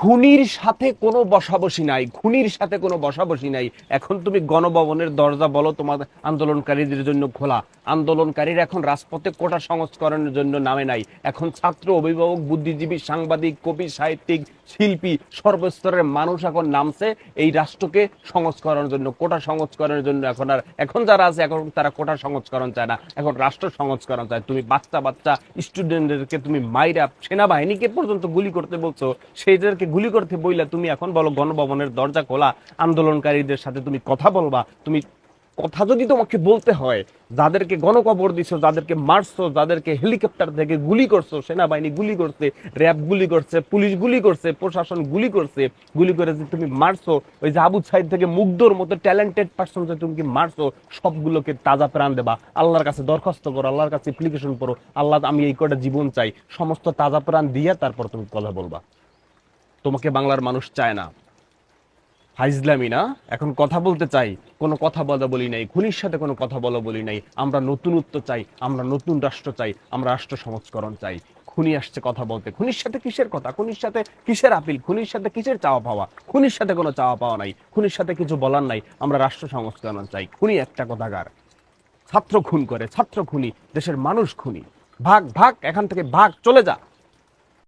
খুনির সাথে কোনো বসাবসি নাই, খুনির সাথে কোনো বসাবসি নাই। এখন তুমি গণভবনের দরজা বলো তোমার আন্দোলনকারীদের জন্য খোলা। আন্দোলনকারীরা এখন রাজপথে কোটা সংস্করণের জন্য নামে নাই। এখন ছাত্র, অভিভাবক, বুদ্ধিজীবী, সাংবাদিক, কবি, সাহিত্যিক, শিল্পী, সর্বস্তরের মানুষ এখন নামছে এই রাষ্ট্রকে সংস্করণের জন্য, কোটা সংস্করণের জন্য। এখন যারা আছে এখন তারা কোটা সংস্করণ চায় না, এখন রাষ্ট্র সংস্করণ চায়। তুমি বাচ্চা বাচ্চা স্টুডেন্টদেরকে তুমি মাইরা সেনাবাহিনীকে পর্যন্ত গুলি করতে বলছো, সেইদেরকে গুলি করতে বইলা তুমি এখন বলো গণভবনের দরজা খোলা, আন্দোলনকারীদের সাথে তুমি কথা বলবা। তুমি কথা যদি তোমাকে বলতে হয়, যাদেরকে গণকবর দিছো, যাদেরকে মারছো, যাদেরকে হেলিকপ্টার থেকে গুলি করছো, সেনাবাহিনী গুলি করছে, র্যাব গুলি করছে, পুলিশ গুলি করছে, প্রশাসন গুলি করছে, গুলি করে যে তুমি মারছো, ওই যে আবু সাইদ থেকে মুগ্ধর মতো ট্যালেন্টেড পার্সন যে তুমি কি মারছো, সবগুলোকে তাজা প্রাণ দেবা। আল্লাহর কাছে দরখাস্ত করো, আল্লাহর কাছে অ্যাপ্লিকেশন করো, আল্লাহ আমি এই কটা জীবন চাই, সমস্ত তাজা প্রাণ দিয়ে তারপর তুমি কথা বলবা। তোমাকে বাংলার মানুষ চায় না। ফাইজলামি না, এখন কথা বলতে চাই, কোনো কথা বলা বলি নাই, খুনির সাথে কোনো কথা বলা বলি নাই। আমরা নতুনত্ব চাই, আমরা নতুন রাষ্ট্র চাই, আমরা রাষ্ট্র সংস্করণ চাই। খুনি আসছে কথা বলতে, খুনির সাথে কিসের কথা, খুনির সাথে কিসের আপিল, খুনির সাথে কিসের চাওয়া পাওয়া? খুনির সাথে কোনো চাওয়া পাওয়া নাই, খুনির সাথে কিছু বলার নাই। আমরা রাষ্ট্র সংস্করণ চাই। খুনি একটা কথাকার, ছাত্র খুন করে, ছাত্র খুনি, দেশের মানুষ খুনি। ভাগ ভাগ, এখান থেকে ভাগ, চলে যা।